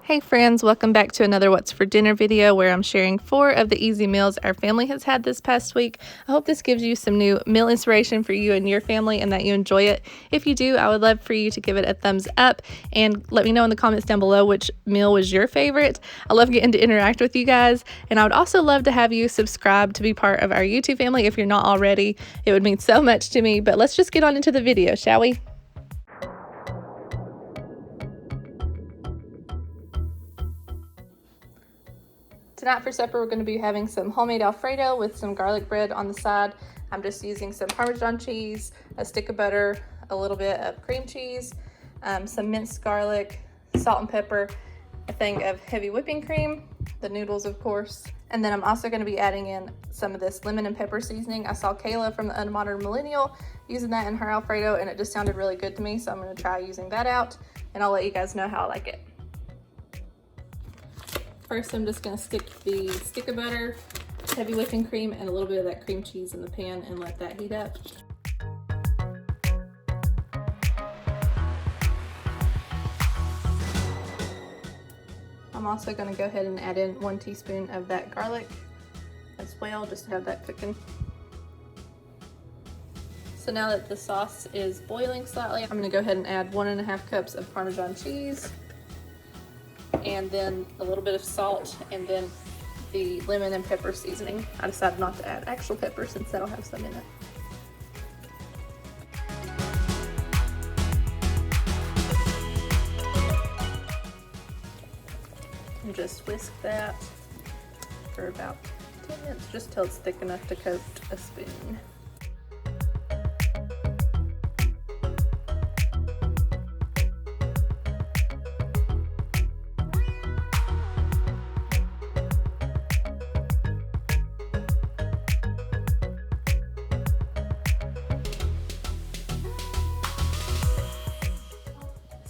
Hey friends, welcome back to another What's for Dinner video where I'm sharing 4 of the easy meals our family has had this past week. I hope this gives you some new meal inspiration for you and your family and that you enjoy it. If you do, I would love for you to give it a thumbs up and let me know in the comments down below which meal was your favorite. I love getting to interact with you guys, and I would also love to have you subscribe to be part of our YouTube family if you're not already. It would mean so much to me, but let's just get on into the video, shall we? Tonight for supper, we're going to be having some homemade Alfredo with some garlic bread on the side. I'm just using some Parmesan cheese, a stick of butter, a little bit of cream cheese, some minced garlic, salt and pepper, a thing of heavy whipping cream, the noodles of course, and then I'm also going to be adding in some of this lemon and pepper seasoning. I saw Kayla from the Unmodern Millennial using that in her Alfredo and it just sounded really good to me, so I'm going to try using that out and I'll let you guys know how I like it. First, I'm just going to stick the stick of butter, heavy whipping cream, and a little bit of that cream cheese in the pan and let that heat up. I'm also going to go ahead and add in 1 teaspoon of that garlic as well, just to have that cooking. So now that the sauce is boiling slightly, I'm going to go ahead and add 1.5 cups of Parmesan cheese, and then a little bit of salt, and then the lemon and pepper seasoning. I decided not to add actual pepper since that'll have some in it. And just whisk that for about 10 minutes, just till it's thick enough to coat a spoon.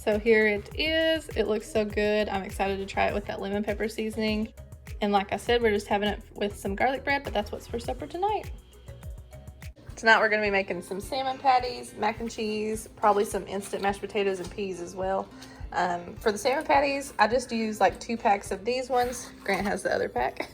So here it is. It looks so good. I'm excited to try it with that lemon pepper seasoning. And like I said, we're just having it with some garlic bread, but that's what's for supper tonight. Tonight we're gonna be making some salmon patties, mac and cheese, probably some instant mashed potatoes and peas as well. For the salmon patties, I just use like 2 packs of these ones. Grant has the other pack.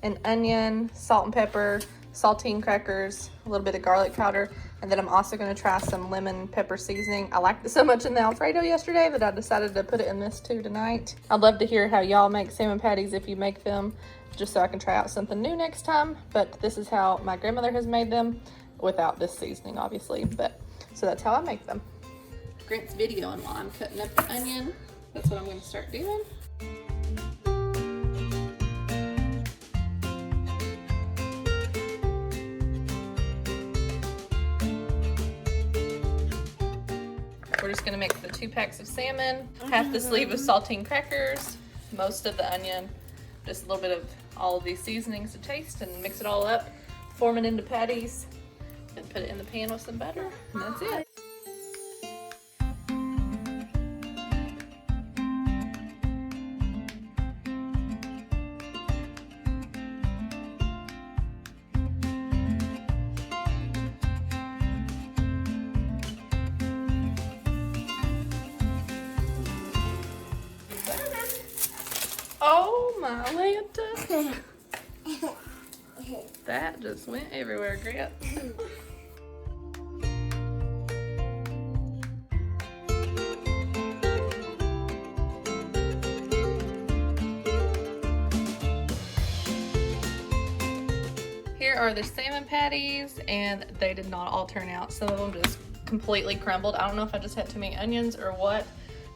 An onion, salt and pepper, saltine crackers, a little bit of garlic powder, and then I'm also going to try some lemon pepper seasoning. I liked it so much in the Alfredo yesterday that I decided to put it in this too tonight. I'd love to hear how y'all make salmon patties if you make them, just so I can try out something new next time. But this is how my grandmother has made them, without this seasoning obviously, but so that's how I make them. Grant's videoing while I'm cutting up the onion. That's what I'm going to start doing. We're just gonna mix the 2 packs of salmon, half the sleeve of saltine crackers, most of the onion, just a little bit of all of these seasonings to taste, and mix it all up, form it into patties, and put it in the pan with some butter, and that's it. Oh my Lanta. That just went everywhere, Grant. Here are the salmon patties, and they did not all turn out. Some of them just completely crumbled. I don't know if I just had too many onions or what,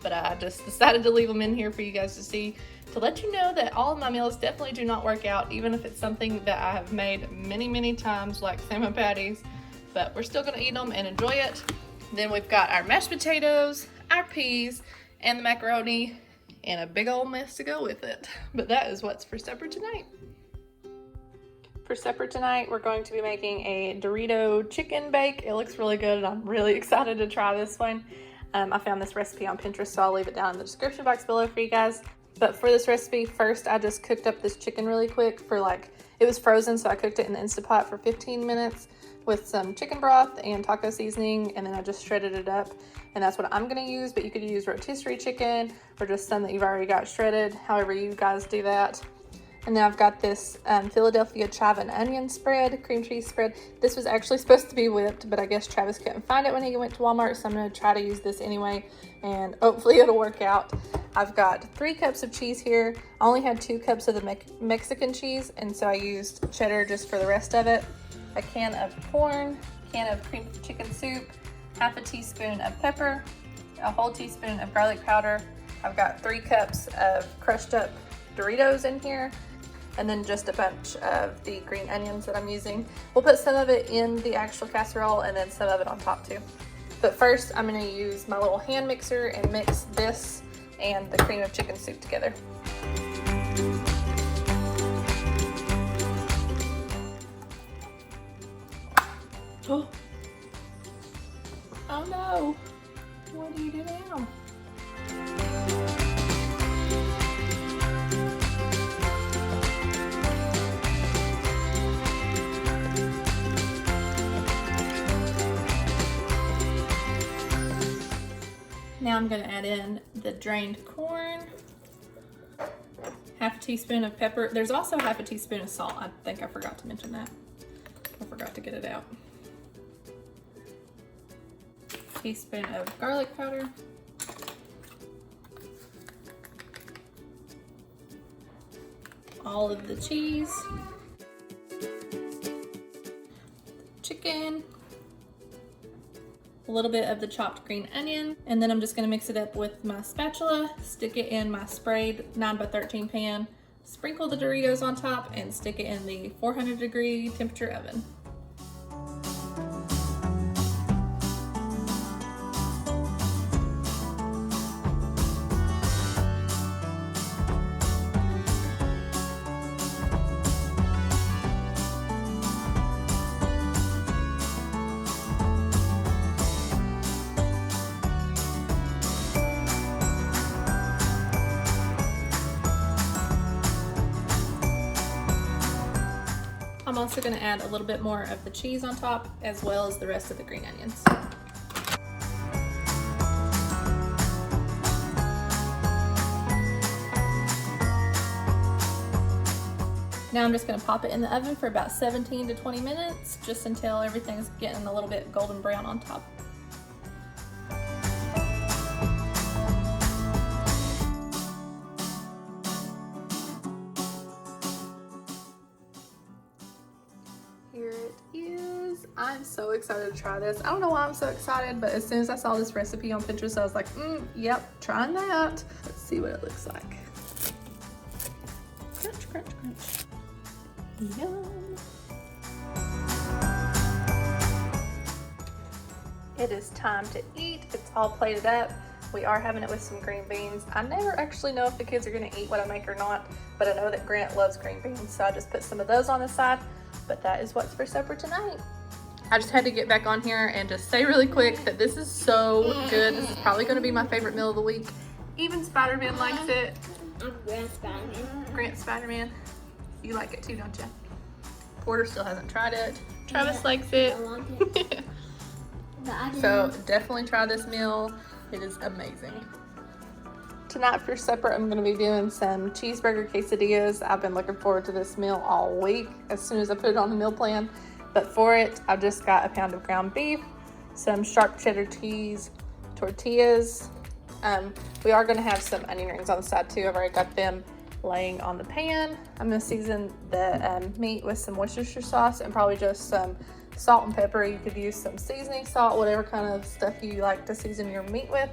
but I just decided to leave them in here for you guys to see, to let you know that all of my meals definitely do not work out, even if it's something that I have made many times, like salmon patties, but we're still gonna eat them and enjoy it. Then we've got our mashed potatoes, our peas, and the macaroni, and a big old mess to go with it. But that is what's for supper tonight. For supper tonight, we're going to be making a Dorito chicken bake. It looks really good, and I'm really excited to try this one. I found this recipe on Pinterest, so I'll leave it down in the description box below for you guys. But for this recipe, first I just cooked up this chicken really quick for it was frozen, so I cooked it in the Instapot for 15 minutes. with some chicken broth and taco seasoning, and then I just shredded it up, and that's what I'm gonna use, but you could use rotisserie chicken or just some that you've already got shredded, however you guys do that. And then I've got this Philadelphia chive and onion spread, cream cheese spread. This was actually supposed to be whipped, but I guess Travis couldn't find it when he went to Walmart, so I'm gonna try to use this anyway, and hopefully it'll work out. I've got 3 cups of cheese here. I only had 2 cups of the Mexican cheese, and so I used cheddar just for the rest of it. A can of corn, can of cream chicken soup, half a teaspoon of pepper, a whole teaspoon of garlic powder. I've got 3 cups of crushed up Doritos in here, and then just a bunch of the green onions that I'm using. We'll put some of it in the actual casserole and then some of it on top too. But first I'm gonna use my little hand mixer and mix this and the cream of chicken soup together. Oh, oh no, what do you do now? Now I'm going to add in the drained corn, half a teaspoon of pepper. There's also half a teaspoon of salt. I think I forgot to mention that. I forgot to get it out. Teaspoon of garlic powder. All of the cheese. Chicken. A little bit of the chopped green onion, and then I'm just gonna mix it up with my spatula, stick it in my sprayed 9x13 pan, sprinkle the Doritos on top, and stick it in the 400-degree temperature oven. I'm also going to add a little bit more of the cheese on top, as well as the rest of the green onions. Now I'm just going to pop it in the oven for about 17 to 20 minutes, just until everything's getting a little bit golden brown on top. Here it is. I'm so excited to try this. I don't know why I'm so excited, but as soon as I saw this recipe on Pinterest, I was like, yep, trying that. Let's see what it looks like. Crunch, crunch, crunch. Yum. It is time to eat. It's all plated up. We are having it with some green beans. I never actually know if the kids are gonna eat what I make or not, but I know that Grant loves green beans, so I just put some of those on the side. But that is what's for supper tonight. I just had to get back on here and just say really quick that this is so good. This is probably gonna be my favorite meal of the week. Even Spider-Man likes it. I'm Grant Spider-Man. Grant Spider-Man. You like it too, don't you? Porter still hasn't tried it. Travis likes it. I want it. So definitely try this meal. It is amazing. Tonight for supper, I'm going to be doing some cheeseburger quesadillas. I've been looking forward to this meal all week as soon as I put it on the meal plan. But for it, I've just got a pound of ground beef, some sharp cheddar cheese, tortillas. We are going to have some onion rings on the side too. I've already got them laying on the pan. I'm going to season the meat with some Worcestershire sauce and probably just some salt and pepper. You could use some seasoning salt, whatever kind of stuff you like to season your meat with.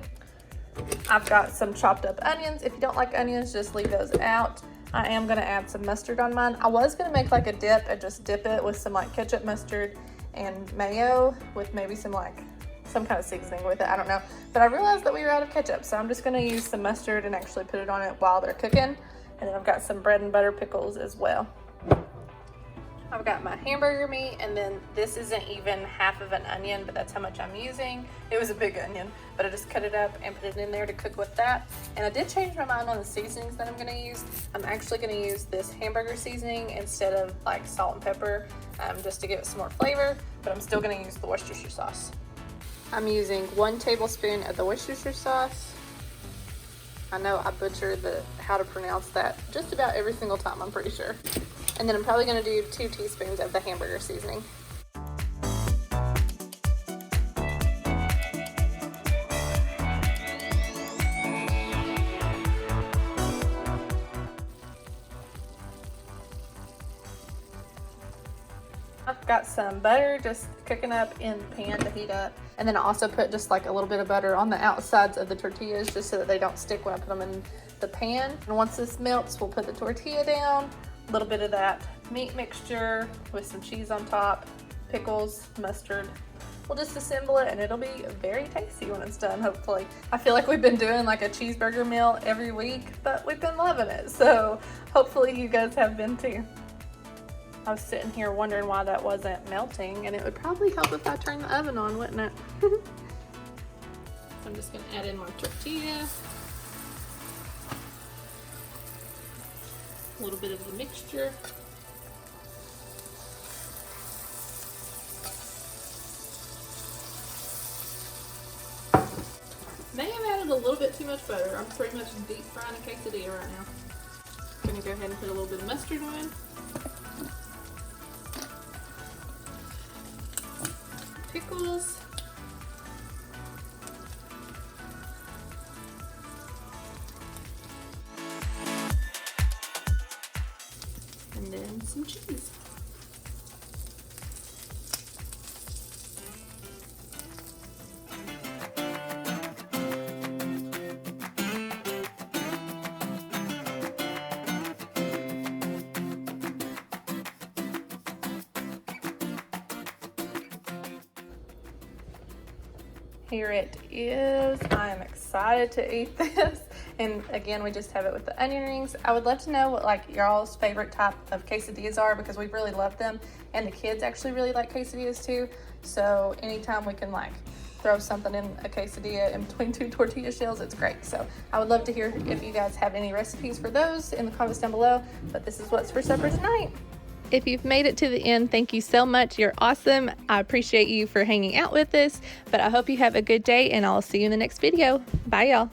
I've got some chopped up onions. If you don't like onions, just leave those out. I am going to add some mustard on mine. I was going to make like a dip and just dip it with some like ketchup, mustard, and mayo with maybe some kind of seasoning with it. I don't know. But I realized that we were out of ketchup, so I'm just going to use some mustard and actually put it on it while they're cooking. And then I've got some bread and butter pickles as well. I've got my hamburger meat, and then this isn't even half of an onion, but that's how much I'm using. It was a big onion, but I just cut it up and put it in there to cook with that. And I did change my mind on the seasonings that I'm gonna use. I'm actually gonna use this hamburger seasoning instead of like salt and pepper, just to give it some more flavor, but I'm still gonna use the Worcestershire sauce. I'm using 1 tablespoon of the Worcestershire sauce. I know I butcher how to pronounce that just about every single time, I'm pretty sure. And then I'm probably gonna do 2 teaspoons of the hamburger seasoning. I've got some butter just cooking up in the pan to heat up. And then I also put just like a little bit of butter on the outsides of the tortillas just so that they don't stick when I put them in the pan. And once this melts, we'll put the tortilla down, a little bit of that meat mixture with some cheese on top, pickles, mustard. We'll just assemble it and it'll be very tasty when it's done, hopefully. I feel like we've been doing like a cheeseburger meal every week, but we've been loving it. So hopefully you guys have been too. I was sitting here wondering why that wasn't melting, and it would probably help if I turned the oven on, wouldn't it? So I'm just gonna add in my tortilla. A little bit of the mixture. May have added a little bit too much butter. I'm pretty much deep frying a quesadilla right now. I'm gonna go ahead and put a little bit of mustard on. Pickles. And then some cheese. Here it is. I am excited to eat this. And again, we just have it with the onion rings. I would love to know what like y'all's favorite type of quesadillas are, because we really love them. And the kids actually really like quesadillas too. So anytime we can like throw something in a quesadilla in between 2 tortilla shells, it's great. So I would love to hear if you guys have any recipes for those in the comments down below. But this is what's for supper tonight. If you've made it to the end, thank you so much. You're awesome. I appreciate you for hanging out with us, but I hope you have a good day, and I'll see you in the next video. Bye, y'all.